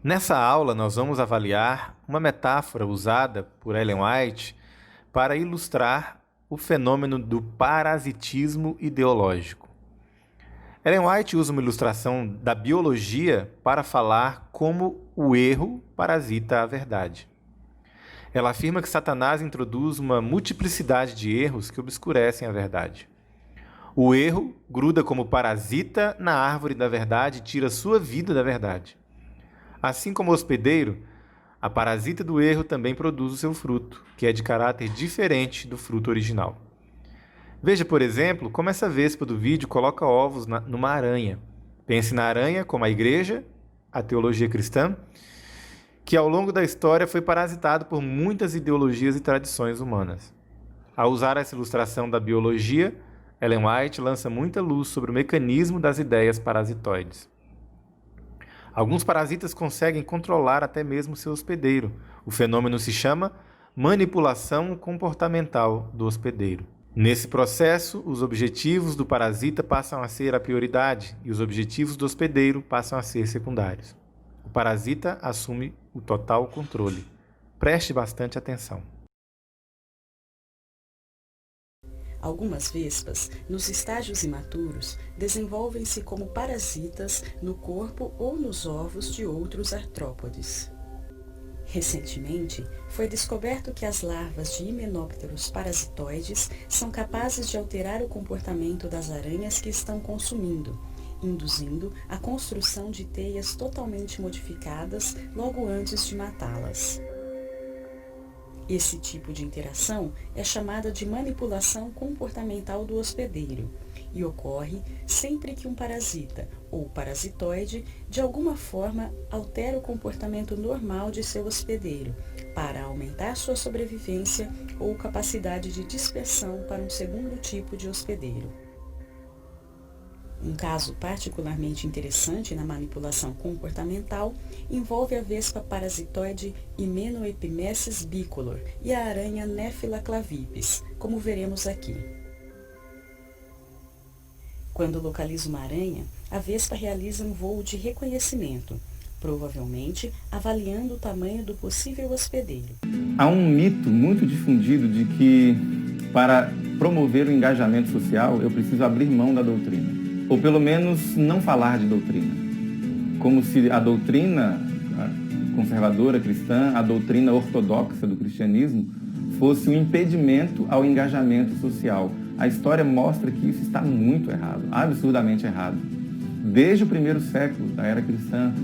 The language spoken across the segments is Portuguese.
Nessa aula, nós vamos avaliar uma metáfora usada por Ellen White para ilustrar o fenômeno do parasitismo ideológico. Ellen White usa uma ilustração da biologia para falar como o erro parasita a verdade. Ela afirma que Satanás introduz uma multiplicidade de erros que obscurecem a verdade. O erro gruda como parasita na árvore da verdade e tira sua vida da verdade. Assim como o hospedeiro, a parasita do erro também produz o seu fruto, que é de caráter diferente do fruto original. Veja, por exemplo, como essa vespa do vídeo coloca ovos numa aranha. Pense na aranha como a igreja, a teologia cristã, que ao longo da história foi parasitado por muitas ideologias e tradições humanas. Ao usar essa ilustração da biologia, Ellen White lança muita luz sobre o mecanismo das ideias parasitoides. Alguns parasitas conseguem controlar até mesmo seu hospedeiro. O fenômeno se chama manipulação comportamental do hospedeiro. Nesse processo, os objetivos do parasita passam a ser a prioridade e os objetivos do hospedeiro passam a ser secundários. O parasita assume o total controle. Preste bastante atenção. Algumas vespas, nos estágios imaturos, desenvolvem-se como parasitas no corpo ou nos ovos de outros artrópodes. Recentemente, foi descoberto que as larvas de himenópteros parasitoides são capazes de alterar o comportamento das aranhas que estão consumindo, induzindo a construção de teias totalmente modificadas logo antes de matá-las. Esse tipo de interação é chamada de manipulação comportamental do hospedeiro e ocorre sempre que um parasita ou parasitoide de alguma forma altera o comportamento normal de seu hospedeiro para aumentar sua sobrevivência ou capacidade de dispersão para um segundo tipo de hospedeiro. Um caso particularmente interessante na manipulação comportamental envolve a vespa parasitoide Hymenaepimesis bicolor e a aranha Nephila clavipes, como veremos aqui. Quando localiza uma aranha, a vespa realiza um voo de reconhecimento, provavelmente avaliando o tamanho do possível hospedeiro. Há um mito muito difundido de que, para promover o engajamento social, eu preciso abrir mão da doutrina. Ou pelo menos não falar de doutrina. Como se a doutrina conservadora cristã, a doutrina ortodoxa do cristianismo, fosse um impedimento ao engajamento social. A história mostra que isso está muito errado, absurdamente errado. Desde o primeiro século da era cristã,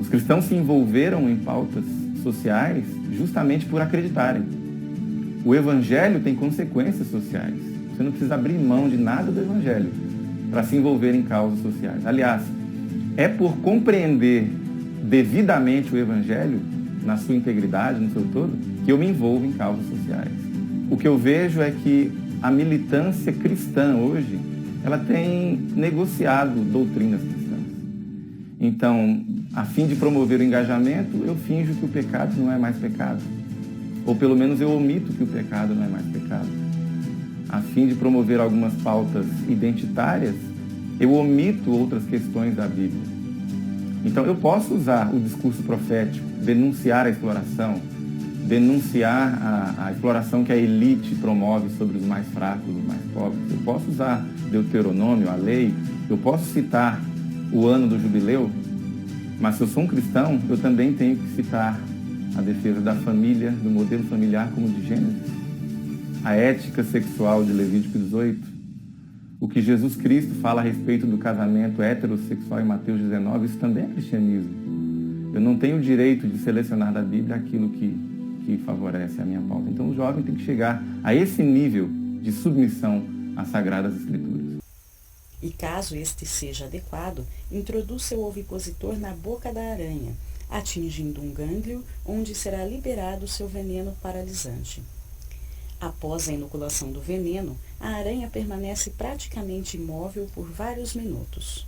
os cristãos se envolveram em pautas sociais justamente por acreditarem. O evangelho tem consequências sociais. Você não precisa abrir mão de nada do evangelho para se envolver em causas sociais. Aliás, é por compreender devidamente o Evangelho, na sua integridade, no seu todo, que eu me envolvo em causas sociais. O que eu vejo é que a militância cristã hoje, ela tem negociado doutrinas cristãs. Então, a fim de promover o engajamento, eu finjo que o pecado não é mais pecado. Ou pelo menos eu omito que o pecado não é mais pecado. A fim de promover algumas pautas identitárias, eu omito outras questões da Bíblia. Então, eu posso usar o discurso profético, denunciar a exploração, denunciar a exploração que a elite promove sobre os mais fracos, os mais pobres. Eu posso usar Deuteronômio, a lei, eu posso citar o ano do jubileu, mas se eu sou um cristão, eu também tenho que citar a defesa da família, do modelo familiar como de Gênesis. A ética sexual de Levítico 18, o que Jesus Cristo fala a respeito do casamento heterossexual em Mateus 19, isso também é cristianismo. Eu não tenho o direito de selecionar da Bíblia aquilo que favorece a minha pauta. Então o jovem tem que chegar a esse nível de submissão às Sagradas Escrituras. E caso este seja adequado, introduz seu ovipositor na boca da aranha, atingindo um gânglio onde será liberado seu veneno paralisante. Após a inoculação do veneno, a aranha permanece praticamente imóvel por vários minutos.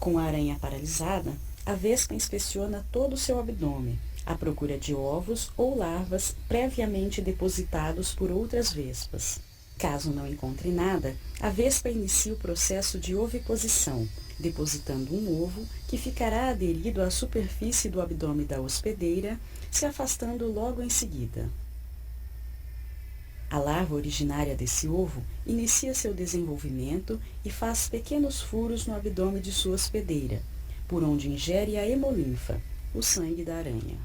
Com a aranha paralisada, a vespa inspeciona todo o seu abdômen, à procura de ovos ou larvas previamente depositados por outras vespas. Caso não encontre nada, a vespa inicia o processo de oviposição, depositando um ovo que ficará aderido à superfície do abdômen da hospedeira, se afastando logo em seguida. A larva originária desse ovo inicia seu desenvolvimento e faz pequenos furos no abdômen de sua hospedeira, por onde ingere a hemolinfa, o sangue da aranha.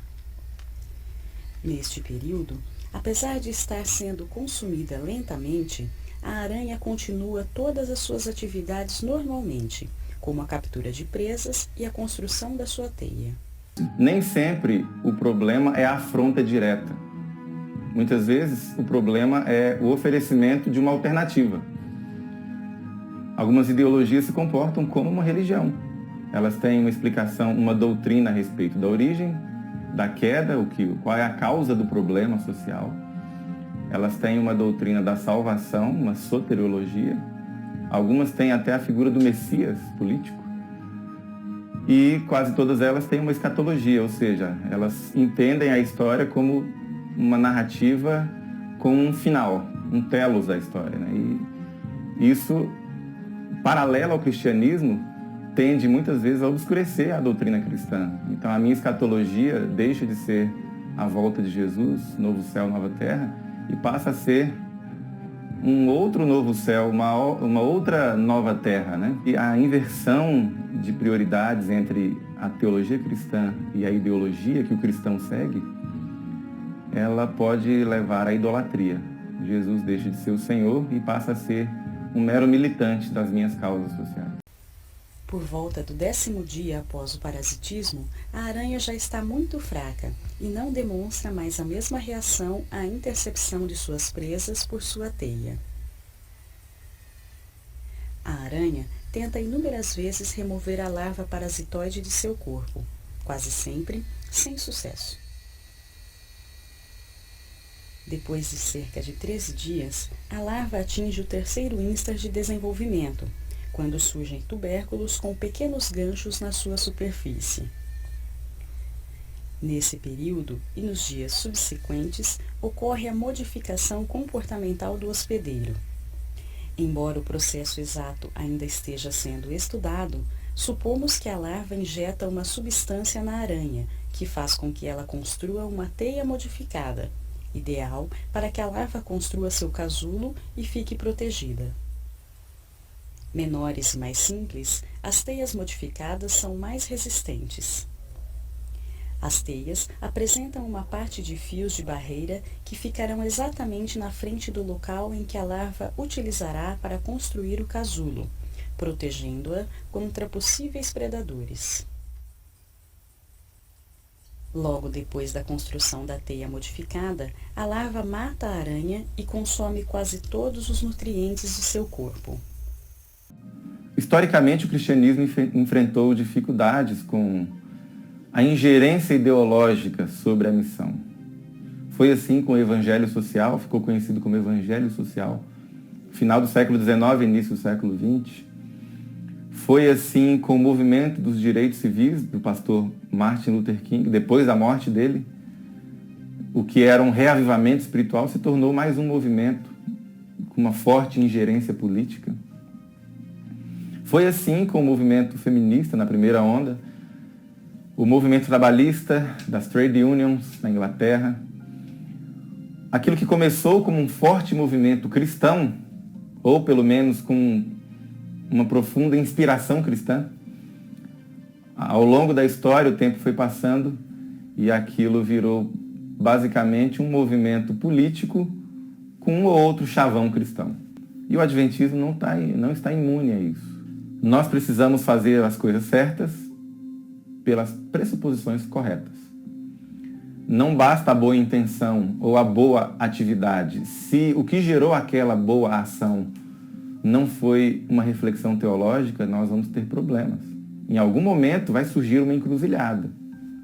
Neste período, apesar de estar sendo consumida lentamente, a aranha continua todas as suas atividades normalmente, como a captura de presas e a construção da sua teia. Nem sempre o problema é a afronta direta. Muitas vezes o problema é o oferecimento de uma alternativa. Algumas ideologias se comportam como uma religião. Elas têm uma explicação, uma doutrina a respeito da origem, da queda, qual é a causa do problema social. Elas têm uma doutrina da salvação, uma soteriologia. Algumas têm até a figura do Messias político. E quase todas elas têm uma escatologia, ou seja, elas entendem a história como uma narrativa com um final, um telos da história, né? E isso, paralelo ao cristianismo, tende muitas vezes a obscurecer a doutrina cristã. Então a minha escatologia deixa de ser a volta de Jesus, novo céu, nova terra, e passa a ser um outro novo céu, uma outra nova terra, né? E a inversão de prioridades entre a teologia cristã e a ideologia que o cristão segue, ela pode levar à idolatria. Jesus deixa de ser o Senhor e passa a ser um mero militante das minhas causas sociais. Por volta do 10º dia após o parasitismo, a aranha já está muito fraca e não demonstra mais a mesma reação à intercepção de suas presas por sua teia. A aranha tenta inúmeras vezes remover a larva parasitoide de seu corpo, quase sempre sem sucesso. Depois de cerca de 13 dias, a larva atinge o 3º instar de desenvolvimento, quando surgem tubérculos com pequenos ganchos na sua superfície. Nesse período e nos dias subsequentes, ocorre a modificação comportamental do hospedeiro. Embora o processo exato ainda esteja sendo estudado, supomos que a larva injeta uma substância na aranha, que faz com que ela construa uma teia modificada, ideal para que a larva construa seu casulo e fique protegida. Menores e mais simples, as teias modificadas são mais resistentes. As teias apresentam uma parte de fios de barreira que ficarão exatamente na frente do local em que a larva utilizará para construir o casulo, protegendo-a contra possíveis predadores. Logo depois da construção da teia modificada, a larva mata a aranha e consome quase todos os nutrientes de seu corpo. Historicamente, o cristianismo enfrentou dificuldades com a ingerência ideológica sobre a missão. Foi assim com o evangelho social, ficou conhecido como evangelho social, final do século XIX, início do século XX. Foi assim com o movimento dos direitos civis do pastor Martin Luther King, depois da morte dele. O que era um reavivamento espiritual se tornou mais um movimento com uma forte ingerência política. Foi assim com o movimento feminista na primeira onda, o movimento trabalhista das trade unions na Inglaterra. Aquilo que começou como um forte movimento cristão, ou pelo menos com uma profunda inspiração cristã, ao longo da história o tempo foi passando e aquilo virou basicamente um movimento político com um ou outro chavão cristão. E o adventismo não está imune a isso. Nós precisamos fazer as coisas certas pelas pressuposições corretas. Não basta a boa intenção ou a boa atividade. Se o que gerou aquela boa ação não foi uma reflexão teológica, nós vamos ter problemas. Em algum momento vai surgir uma encruzilhada,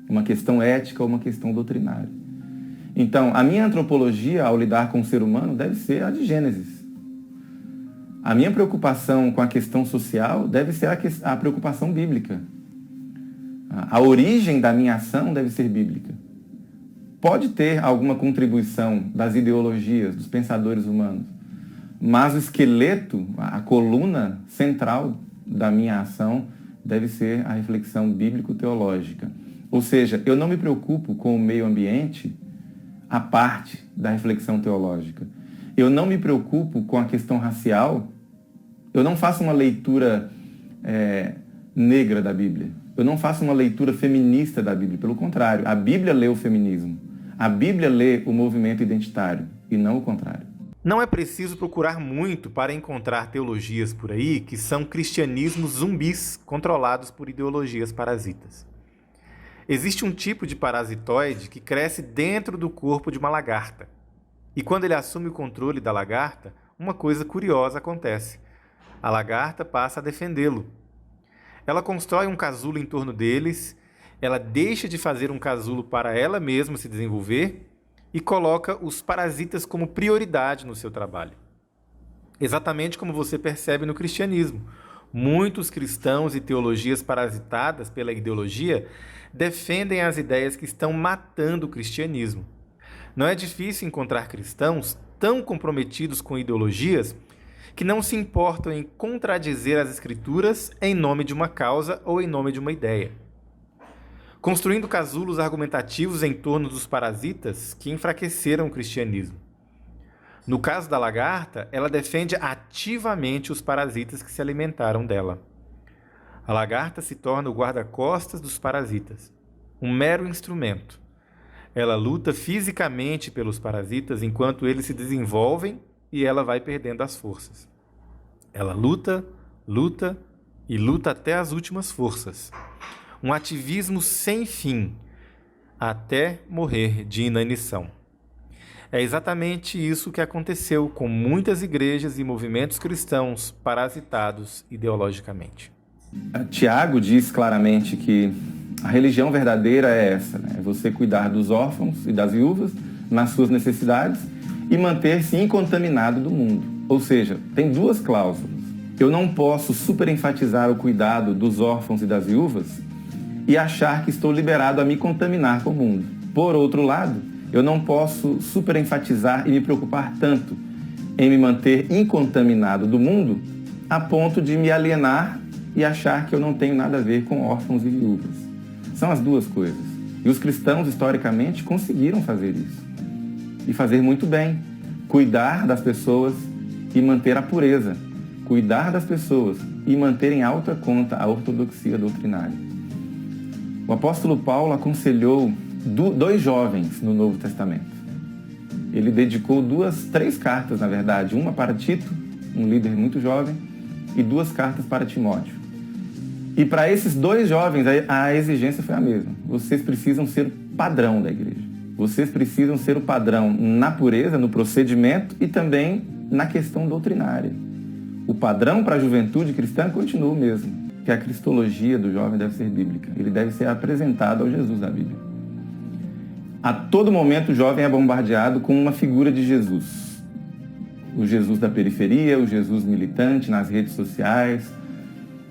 uma questão ética ou uma questão doutrinária. Então, a minha antropologia, ao lidar com o ser humano, deve ser a de Gênesis. A minha preocupação com a questão social deve ser a preocupação bíblica. A origem da minha ação deve ser bíblica. Pode ter alguma contribuição das ideologias, dos pensadores humanos, mas o esqueleto, a coluna central da minha ação deve ser a reflexão bíblico-teológica. Ou seja, eu não me preocupo com o meio ambiente à parte da reflexão teológica. Eu não me preocupo com a questão racial. Eu não faço uma leitura negra da Bíblia. Eu não faço uma leitura feminista da Bíblia. Pelo contrário, a Bíblia lê o feminismo. A Bíblia lê o movimento identitário e não o contrário. Não é preciso procurar muito para encontrar teologias por aí que são cristianismos zumbis controlados por ideologias parasitas. Existe um tipo de parasitoide que cresce dentro do corpo de uma lagarta. E quando ele assume o controle da lagarta, uma coisa curiosa acontece. A lagarta passa a defendê-lo. Ela constrói um casulo em torno deles, ela deixa de fazer um casulo para ela mesma se desenvolver e coloca os parasitas como prioridade no seu trabalho. Exatamente como você percebe no cristianismo. Muitos cristãos e teologias parasitadas pela ideologia defendem as ideias que estão matando o cristianismo. Não é difícil encontrar cristãos tão comprometidos com ideologias que não se importam em contradizer as escrituras em nome de uma causa ou em nome de uma ideia. Construindo casulos argumentativos em torno dos parasitas que enfraqueceram o cristianismo. No caso da lagarta, ela defende ativamente os parasitas que se alimentaram dela. A lagarta se torna o guarda-costas dos parasitas, um mero instrumento. Ela luta fisicamente pelos parasitas enquanto eles se desenvolvem e ela vai perdendo as forças. Ela luta, luta e luta até as últimas forças. Um ativismo sem fim, até morrer de inanição. É exatamente isso que aconteceu com muitas igrejas e movimentos cristãos parasitados ideologicamente. Tiago diz claramente que a religião verdadeira é essa, né? É você cuidar dos órfãos e das viúvas nas suas necessidades e manter-se incontaminado do mundo. Ou seja, tem duas cláusulas. Eu não posso superenfatizar o cuidado dos órfãos e das viúvas e achar que estou liberado a me contaminar com o mundo. Por outro lado, eu não posso superenfatizar e me preocupar tanto em me manter incontaminado do mundo a ponto de me alienar e achar que eu não tenho nada a ver com órfãos e viúvas. São as duas coisas. E os cristãos, historicamente, conseguiram fazer isso. E fazer muito bem. Cuidar das pessoas e manter a pureza. Cuidar das pessoas e manter em alta conta a ortodoxia doutrinária. O apóstolo Paulo aconselhou dois jovens no Novo Testamento. Ele dedicou três cartas, na verdade. Uma para Tito, um líder muito jovem, e duas cartas para Timóteo. E para esses dois jovens, a exigência foi a mesma. Vocês precisam ser o padrão da igreja. Vocês precisam ser o padrão na pureza, no procedimento e também na questão doutrinária. O padrão para a juventude cristã continua o mesmo, que a cristologia do jovem deve ser bíblica. Ele deve ser apresentado ao Jesus da Bíblia. A todo momento o jovem é bombardeado com uma figura de Jesus. O Jesus da periferia, o Jesus militante nas redes sociais,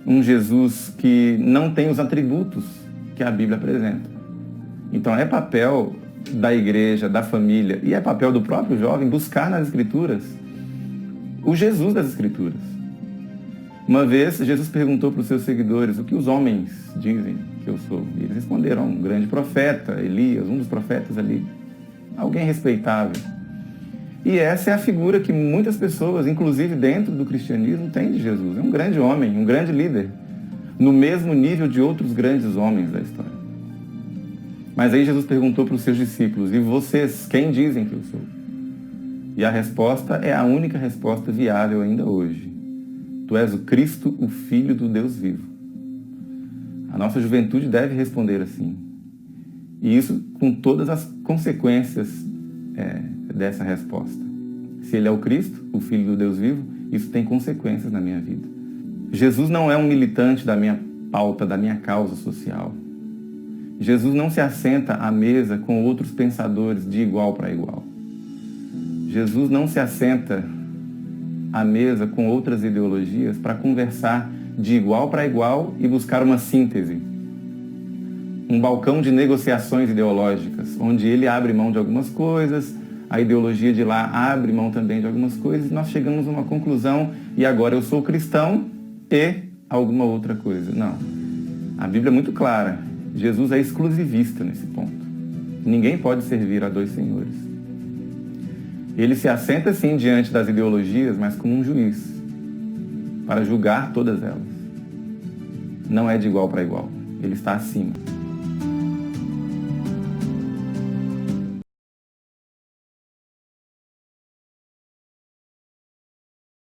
um Jesus que não tem os atributos que a Bíblia apresenta. Então é papel da igreja, da família, e é papel do próprio jovem buscar nas Escrituras o Jesus das Escrituras. Uma vez, Jesus perguntou para os seus seguidores: o que os homens dizem que eu sou? E eles responderam: um grande profeta, Elias, um dos profetas ali, alguém respeitável. E essa é a figura que muitas pessoas, inclusive dentro do cristianismo, têm de Jesus. É um grande homem, um grande líder, no mesmo nível de outros grandes homens da história. Mas aí Jesus perguntou para os seus discípulos: e vocês, quem dizem que eu sou? E a resposta é a única resposta viável ainda hoje: tu és o Cristo, o Filho do Deus vivo. A nossa juventude deve responder assim. E isso com todas as consequências dessa resposta. Se ele é o Cristo, o Filho do Deus vivo, isso tem consequências na minha vida. Jesus não é um militante da minha pauta, da minha causa social. Jesus não se assenta à mesa com outros pensadores de igual para igual. Jesus não se assenta à mesa com outras ideologias para conversar de igual para igual e buscar uma síntese. Um balcão de negociações ideológicas, onde ele abre mão de algumas coisas, a ideologia de lá abre mão também de algumas coisas, e nós chegamos a uma conclusão: e agora eu sou cristão e alguma outra coisa. Não. A Bíblia é muito clara. Jesus é exclusivista nesse ponto. Ninguém pode servir a dois senhores. Ele se assenta, sim, diante das ideologias, mas como um juiz, para julgar todas elas. Não é de igual para igual. Ele está acima.